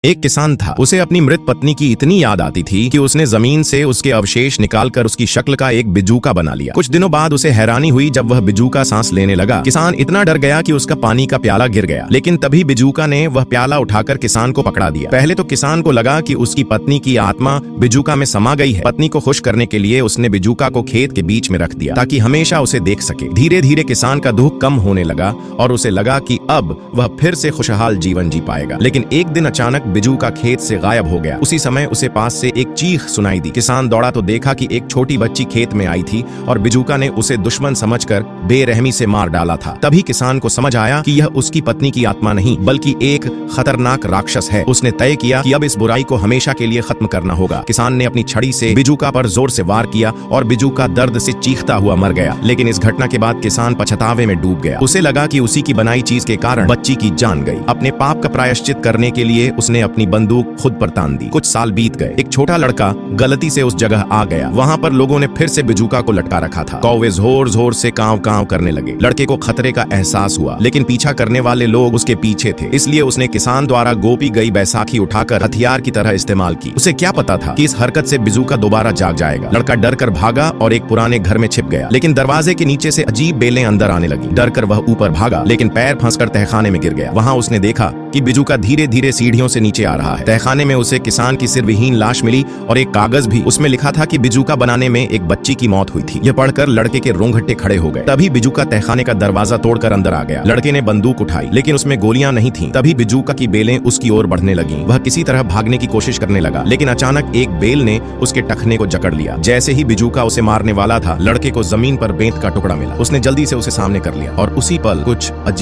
एक किसान था। उसे अपनी मृत पत्नी की इतनी याद आती थी कि उसने जमीन से उसके अवशेष निकालकर उसकी शक्ल का एक बिजूका बना लिया। कुछ दिनों बाद उसे हैरानी हुई जब वह बिजूका सांस लेने लगा। किसान इतना डर गया कि उसका पानी का प्याला गिर गया, लेकिन तभी बिजूका ने वह प्याला उठाकर किसान को पकड़ा दिया। पहले तो किसान को लगा कि उसकी पत्नी की आत्मा बिजूका में समा गई है। पत्नी को खुश करने के लिए उसने बिजूका को खेत के बीच में रख दिया ताकि हमेशा उसे देख सके। धीरे धीरे किसान का दुख कम होने लगा और उसे लगा कि अब वह फिर से खुशहाल जीवन जी पाएगा। लेकिन एक दिन अचानक बिजूका खेत से गायब हो गया। उसी समय उसे पास से एक चीख सुनाई दी। किसान दौड़ा तो देखा कि एक छोटी बच्ची खेत में आई थी और बिजूका ने उसे दुश्मन समझकर बेरहमी से मार डाला था। तभी किसान को समझ आया कि यह उसकी पत्नी की आत्मा नहीं बल्कि एक खतरनाक राक्षस है। उसने तय किया कि अब इस बुराई को हमेशा के लिए खत्म करना होगा। किसान ने अपनी छड़ी से बिजूका पर जोर से वार किया और बिजूका दर्द से चीखता हुआ मर गया। लेकिन इस घटना के बाद किसान पछतावे में डूब गया। उसे लगा कि उसी की बनाई चीज के कारण बच्ची की जान गई। अपने पाप का प्रायश्चित करने के लिए उसने अपनी बंदूक खुद पर तान दी। कुछ साल बीत गए। एक छोटा लड़का गलती से उस जगह आ गया। वहां पर लोगों ने फिर से बिजूका को लटका रखा था। कौवे जोर जोर से कांव कांव करने लगे। लड़के को खतरे का एहसास हुआ, लेकिन पीछा करने वाले लोग उसके पीछे थे। इसलिए उसने किसान द्वारा गोपी गई बैसाखी उठाकर हथियार की तरह इस्तेमाल की। उसे क्या पता था कि इस हरकत से बिजूका दोबारा जाग जाएगा। लड़का डर कर भागा और एक पुराने घर में छिप गया। लेकिन दरवाजे के नीचे से अजीब बेलें अंदर आने लगी। डर कर वह ऊपर भागा, लेकिन पैर फंसकर तहखाने में गिर गया। वहां उसने देखा कि बिजूका धीरे धीरे सीढ़ियों से नीचे आ रहा है। तहखाने में उसे किसान की सिरविहीन लाश मिली और एक कागज भी। उसमें लिखा था कि बिजूका बनाने में एक बच्ची की मौत हुई थी। यह पढ़कर लड़के के रोंगटे खड़े हो गए। तभी बिजूका तहखाने का दरवाजा तोड़कर अंदर आ गया। लड़के ने बंदूक उठाई, लेकिन उसमें गोलियां नहीं थीं। तभी बिजूका की बेलें उसकी ओर बढ़ने लगीं। वह किसी तरह भागने की कोशिश करने लगा, लेकिन अचानक एक बेल ने उसके टखने को जकड़ लिया। जैसे ही बिजूका उसे मारने वाला था, लड़के को जमीन पर बेंत का टुकड़ा मिला। उसने जल्दी से उसे सामने कर लिया और उसी पल कुछ अजीब